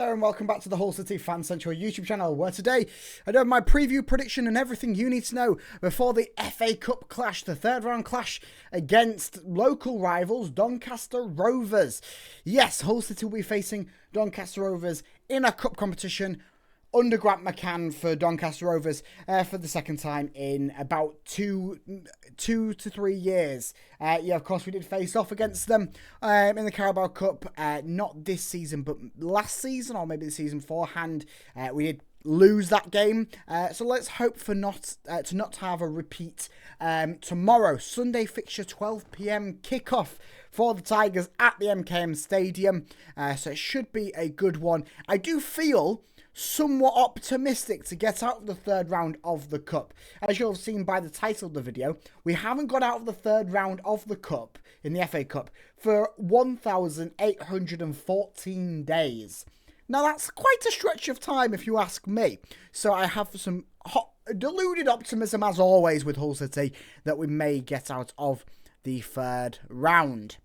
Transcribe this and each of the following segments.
Hello and welcome back to the HullCityFanCentral YouTube channel, where today I do my preview, prediction and everything you need to know before the FA Cup clash, the third round clash against local rivals Doncaster Rovers. Yes, Hull City will be facing Doncaster Rovers in a cup competition under Grant McCann for Doncaster Rovers for the second time in about two to 3 years. Yeah, of course, we did face off against them in the Carabao Cup, not this season, but last season, or maybe the season beforehand. We did lose that game, so let's hope for not to have a repeat tomorrow. Sunday fixture, 12 p.m. kickoff for the Tigers at the MKM Stadium, so it should be a good one. I do feel somewhat optimistic to get out of the third round of the Cup. As you'll have seen by the title of the video, we haven't got out of the third round of the Cup in the FA Cup for 1,814 days. Now that's quite a stretch of time if you ask me. So I have some deluded optimism as always with Hull City that we may get out of the third round.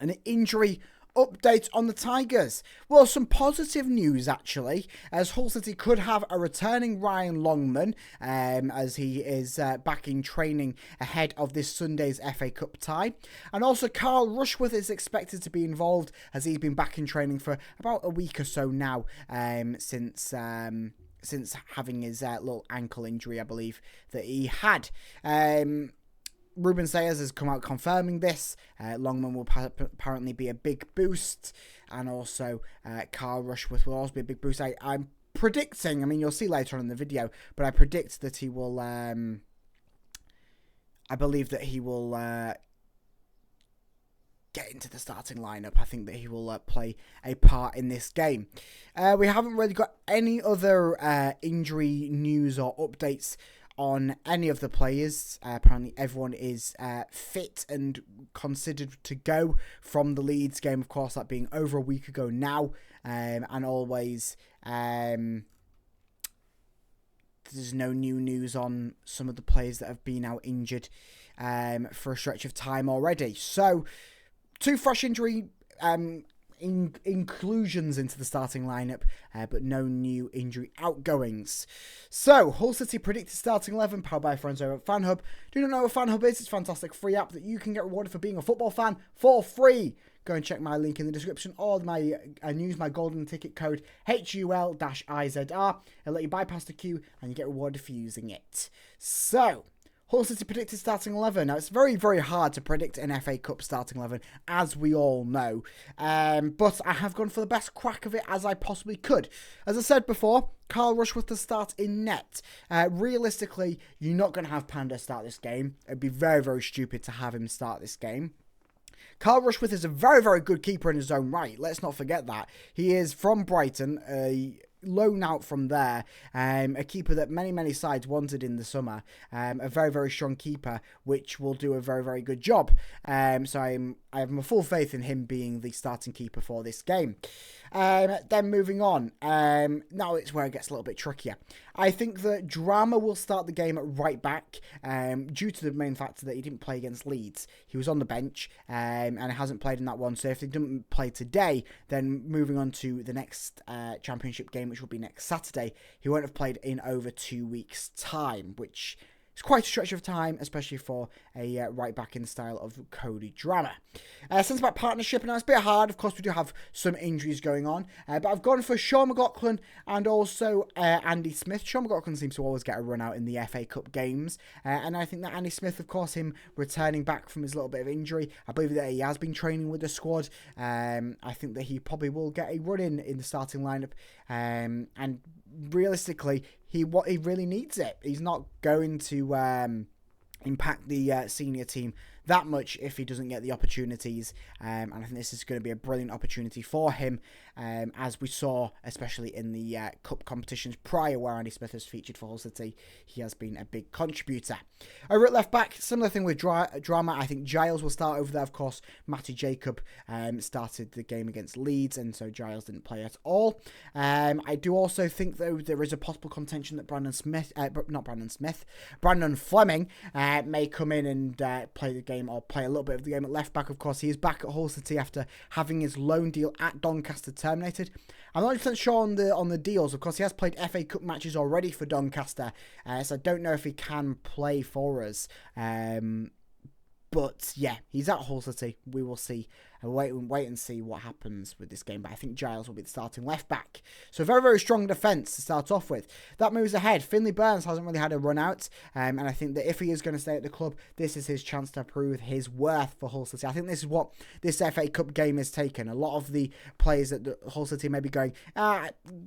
An injury update on the Tigers. Well, some positive news actually, as Hull City could have a returning Ryan Longman, as he is back in training ahead of this Sunday's FA Cup tie. And also Carl Rushworth is expected to be involved, as he's been back in training for about a week or so now, since having his little ankle injury, I believe, that he had. Ruben Sayers has come out confirming this. Longman will apparently be a big boost, and also Carl Rushworth will also be a big boost. I'm predicting, I mean, you'll see later on in the video, but I predict that he will, I believe that he will get into the starting lineup. I think that he will play a part in this game. We haven't really got any other injury news or updates on any of the players. Apparently everyone is fit and considered to go from the Leeds game, of course, that being over a week ago now, and always there's no new news on some of the players that have been out injured for a stretch of time already. So 2 fresh injury inclusions into the starting lineup, but no new injury outgoings. So Hull City predicted starting 11, powered by friends over at Fanhub. Do you not know what Fanhub is? It's a fantastic free app that you can get rewarded for being a football fan for free. Go and check my link in the description, or and use my golden ticket code HUL-IZR. It'll let you bypass the queue and you get rewarded for using it. So Hull City predicted starting 11. Now, it's very, very hard to predict an FA Cup starting 11, as we all know. But I have gone for the best crack of it as I possibly could. As I said before, Carl Rushworth to start in net. Realistically, you're not going to have Panda start this game. It'd be very, very stupid to have him start this game. Carl Rushworth is a very, very good keeper in his own right. Let's not forget that. He is from Brighton, a loan out from there, a keeper that many sides wanted in the summer, a very, very strong keeper, which will do a very, very good job. So I have my full faith in him being the starting keeper for this game. Then moving on, now it's where it gets a little bit trickier. I think that Drama will start the game at right back, due to the main factor that he didn't play against Leeds. He was on the bench, and hasn't played in that one. So if he didn't play today, then moving on to the next championship game, which will be next Saturday, he won't have played in over 2 weeks' time, which is quite a stretch of time, especially for a right back in the style of Cody Drama. Since about partnership, and it's a bit hard, of course we do have some injuries going on, but I've gone for Sean McLaughlin and also Andy Smith. Sean McLaughlin seems to always get a run out in the FA Cup games, and I think that Andy Smith, of course, him returning back from his little bit of injury, I believe that he has been training with the squad. I think that he probably will get a run in the starting lineup, and realistically, he really needs it. He's not going to impact the senior team that much if he doesn't get the opportunities, and I think this is going to be a brilliant opportunity for him, as we saw especially in the cup competitions prior where Andy Smith has featured for Hull City. He has been a big contributor. Over at left back, similar thing with Drama. I think Giles will start over there. Of course, Matty Jacob started the game against Leeds, and so Giles didn't play at all. I do also think, though, there is a possible contention that Brandon Fleming may come in and play the game, or play a little bit of the game at left back. Of course, he is back at Hull City after having his loan deal at Doncaster terminated. I'm not 100% sure on the deals. Of course, he has played FA Cup matches already for Doncaster, so I don't know if he can play for us. But yeah, he's at Hull City. We will see. Wait and see what happens with this game. But I think Giles will be the starting left back. So very, very strong defence to start off with. That moves ahead. Finley Burns hasn't really had a run out. And I think that if he is going to stay at the club, this is his chance to prove his worth for Hull City. I think this is what this FA Cup game has taken. A lot of the players at the Hull City may be going,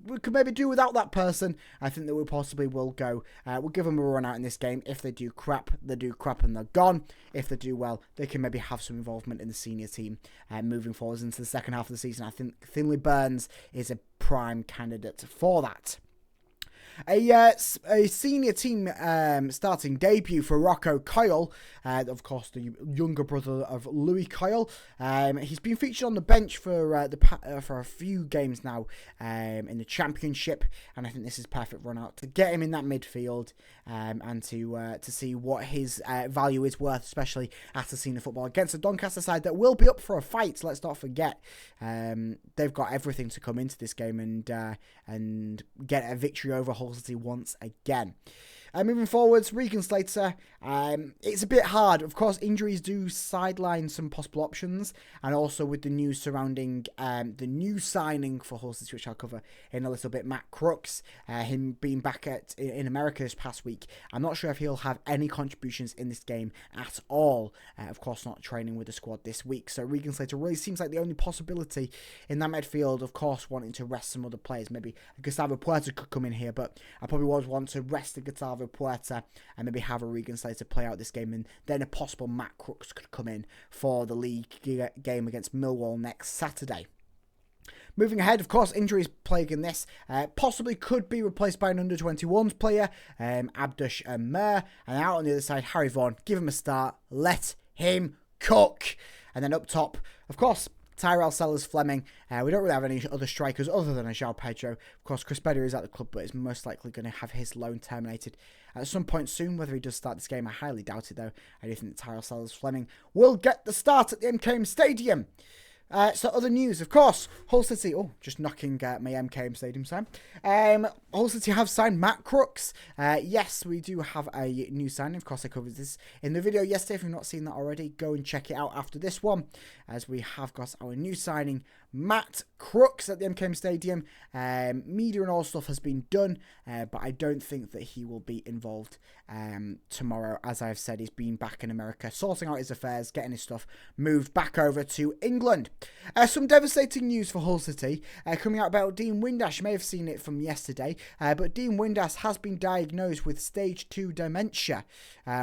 we could maybe do without that person. I think that we possibly will go. We'll give them a run out in this game. If they do crap, they do crap and they're gone. If they do well, they can maybe have some involvement in the senior team moving forwards into the second half of the season. I think Finley Burns is a prime candidate for that. A senior team starting debut for Rocco Coyle, of course the younger brother of Louis Coyle. He's been featured on the bench for a few games now in the Championship, and I think this is perfect run out to get him in that midfield and to see what his value is worth, especially after senior football against a Doncaster side that will be up for a fight. Let's not forget they've got everything to come into this game and get a victory over Hull City once again. Moving forwards, Regan Slater, it's a bit hard. Of course, injuries do sideline some possible options, and also with the news surrounding the new signing for Hull City, which I'll cover in a little bit, Matt Crooks, him being back in America this past week. I'm not sure if he'll have any contributions in this game at all. Of course, not training with the squad this week. So Regan Slater really seems like the only possibility in that midfield. Of course, wanting to rest some other players. Maybe Gustavo Puerta could come in here, but I probably would want to rest the Gustavo Puerta and maybe have a Regan Slater play out this game, and then a possible Matt Crooks could come in for the league game against Millwall next Saturday. Moving ahead, of course, injuries plaguing this. Possibly could be replaced by an under-21s player, Abdush Mer. And out on the other side, Harry Vaughan. Give him a start. Let him cook. And then up top, of course, Tyrell Sellers-Fleming. We don't really have any other strikers other than a João Pedro. Of course, Chris Bedder is at the club, but is most likely going to have his loan terminated at some point soon. Whether he does start this game, I highly doubt it, though. I do think that Tyrell Sellers-Fleming will get the start at the MKM Stadium. So other news, of course, Hull City, just knocking my MKM Stadium sign. Hull City have signed Matt Crooks. Yes, we do have a new signing. Of course, I covered this in the video yesterday. If you've not seen that already, go and check it out after this one, as we have got our new signing, Matt Crooks, at the MKM Stadium. Media and all stuff has been done, but I don't think that he will be involved tomorrow. As I've said, he's been back in America, sorting out his affairs, getting his stuff moved back over to England. Some devastating news for Hull City coming out about Dean Windass. You may have seen it from yesterday, but Dean Windass has been diagnosed with stage 2 dementia.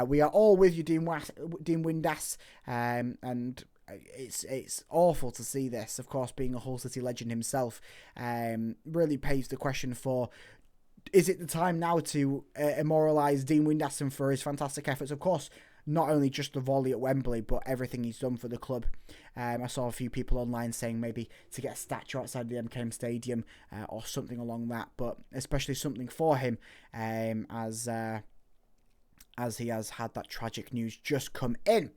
We are all with you, Dean Windass, and it's awful to see this. Of course, being a Hull City legend himself, really paves the question for, is it the time now to immortalise Dean Windass for his fantastic efforts? Of course, not only just the volley at Wembley, but everything he's done for the club. I saw a few people online saying maybe to get a statue outside the MKM Stadium or something along that, but especially something for him as he has had that tragic news just come in.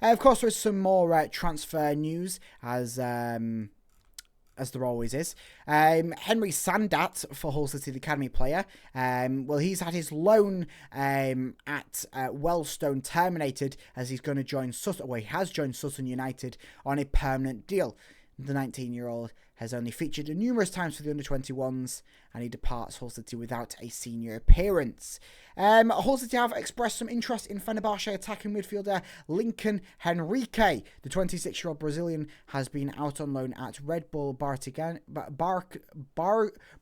Of course, there is some more transfer news, as there always is. Henry Sandat for Hull City, the academy player. Well, he's had his loan at Wellstone terminated, as he's going to join Sutton. Well, he has joined Sutton United on a permanent deal. The 19-year-old has only featured numerous times for the under-21s, and he departs Hull City without a senior appearance. Hull City have expressed some interest in Fenerbahce attacking midfielder Lincoln Henrique. The 26-year-old Brazilian has been out on loan at Red Bull Bragantino.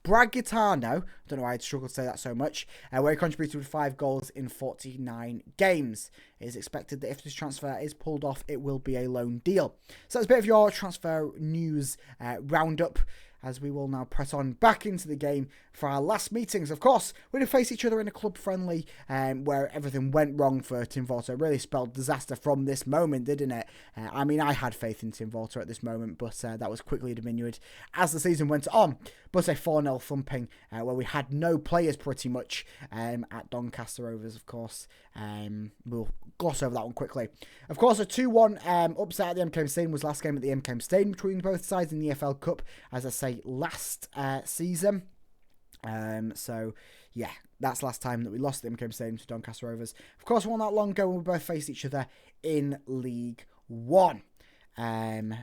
I don't know why I'd struggle to say that so much. Where he contributed with 5 goals in 49 games. It is expected that if this transfer is pulled off, it will be a loan deal. So that's a bit of your transfer news roundup, as we will now press on back into the game for our last meetings. Of course, we're going to face each other in a club friendly where everything went wrong for Tim Walter. It really spelled disaster from this moment, didn't it? I mean, I had faith in Tim Walter at this moment, but that was quickly diminished as the season went on. But a 4-0 thumping where we had no players pretty much at Doncaster Rovers, of course. We'll gloss over that one quickly. Of course, a 2-1 upset at the MKM Stadium was last game at the MKM Stadium between both sides in the EFL Cup. As I say, tie last season. So yeah, that's last time that we lost at the MK Stadium to Doncaster Rovers. Of course, it wasn't that long ago when we both faced each other in League One.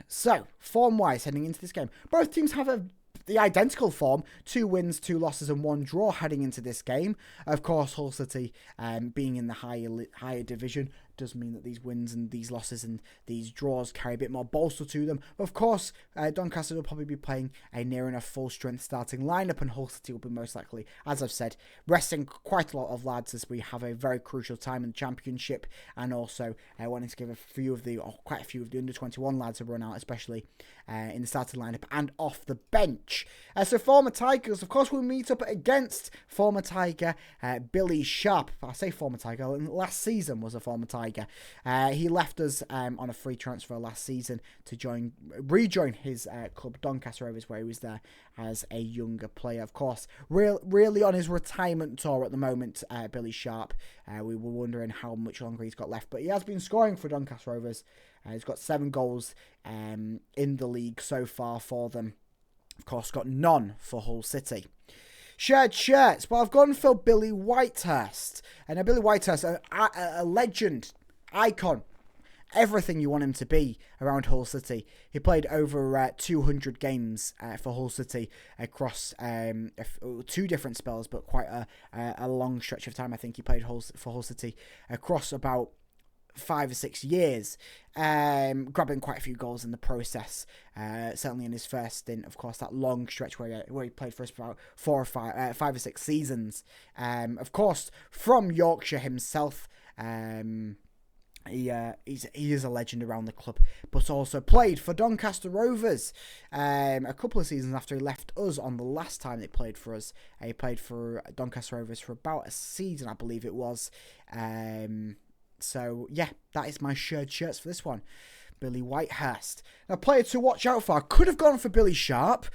So form-wise, heading into this game, both teams have the identical form: 2 wins, 2 losses, and 1 draw heading into this game. Of course, Hull City, being in the higher division, does mean that these wins and these losses and these draws carry a bit more bolster to them. But of course, Doncaster will probably be playing a near enough full strength starting lineup, and Hull City will be most likely, as I've said, resting quite a lot of lads as we have a very crucial time in the Championship, and also wanting to give quite a few of the under 21 lads a run out, especially in the starting lineup and off the bench. So former Tigers, of course, will meet up against former Tiger Billy Sharp. I say former Tiger, last season was a former Tiger. He left us on a free transfer last season to rejoin his club Doncaster Rovers, where he was there as a younger player. Of course, really on his retirement tour at the moment, Billy Sharp. We were wondering how much longer he's got left, but he has been scoring for Doncaster Rovers. He's got 7 goals in the league so far for them. Of course, got none for Hull City. Shared shirts. Well, I've gone for Billy Whitehurst. And Billy Whitehurst, a legend, icon, everything you want him to be around Hull City. He played over 200 games for Hull City across 2 different spells, but quite a long stretch of time. I think he played for Hull City across about 5 or 6 years, grabbing quite a few goals in the process, certainly in his first stint. Of course, that long stretch where he played for us for about 5 or 6 seasons. Of course, from Yorkshire himself. He is a legend around the club, but also played for Doncaster Rovers a couple of seasons after he left us on the last time they played for us. He played for Doncaster Rovers for about a season, I believe it was. So, yeah, that is my shared shirts for this one. Billy Whitehurst. Now, player to watch out for. I could have gone for Billy Sharp,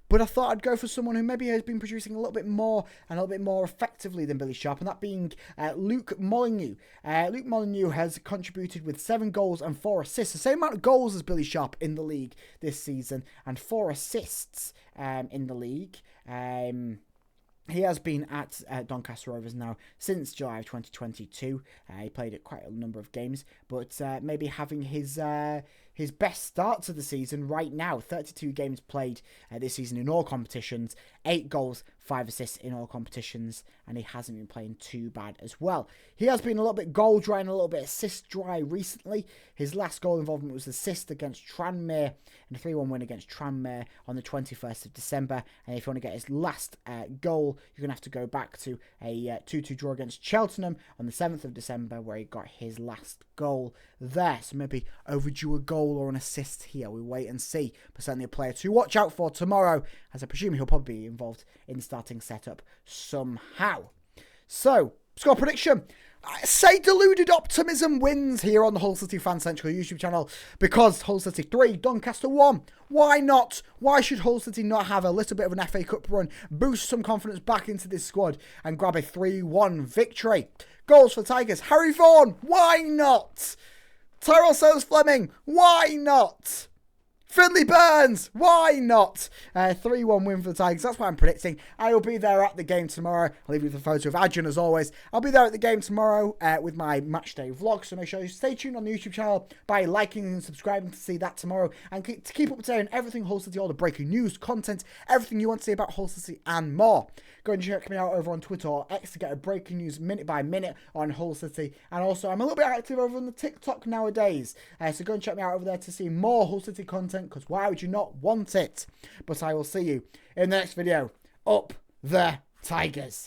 but I thought I'd go for someone who maybe has been producing a little bit more and a little bit more effectively than Billy Sharp, and that being Luke Molyneux. Luke Molyneux has contributed with 7 goals and 4 assists, the same amount of goals as Billy Sharp in the league this season, and 4 assists in the league. He has been at Doncaster Rovers now since July of 2022. He played at quite a number of games, but maybe having his best start to the season right now. 32 games played this season in all competitions, 8 goals, 5 assists in all competitions, and he hasn't been playing too bad as well. He has been a little bit goal dry and a little bit assist dry recently. His last goal involvement was assist against Tranmere in a 3-1 win against Tranmere on the 21st of December. And if you want to get his last goal, you're going to have to go back to a 2-2 draw against Cheltenham on the 7th of December, where he got his last goal there. So maybe overdue a goal or an assist here. We'll wait and see. But certainly a player to watch out for tomorrow, as I presume he'll probably be involved in the starting setup somehow. So, score prediction. I say deluded optimism wins here on the HullCityFanCentral YouTube channel, because Hull City 3, Doncaster 1. Why not? Why should Hull City not have a little bit of an FA Cup run, boost some confidence back into this squad, and grab a 3-1 victory? Goals for Tigers. Harry Vaughan. Why not? Tyrell Sayles-Fleming. Why not? Finley Burns, why not? 3-1 win for the Tigers. That's what I'm predicting. I will be there at the game tomorrow. I'll leave you with a photo of Adrian as always. I'll be there at the game tomorrow with my matchday vlog. So make sure you stay tuned on the YouTube channel by liking and subscribing to see that tomorrow. And to keep up to date on everything Hull City, all the breaking news, content, everything you want to see about Hull City and more. Go and check me out over on Twitter or X to get a breaking news minute by minute on Hull City. And also, I'm a little bit active over on the TikTok nowadays. So go and check me out over there to see more Hull City content, because why would you not want it? But I will see you in the next video. Up the Tigers.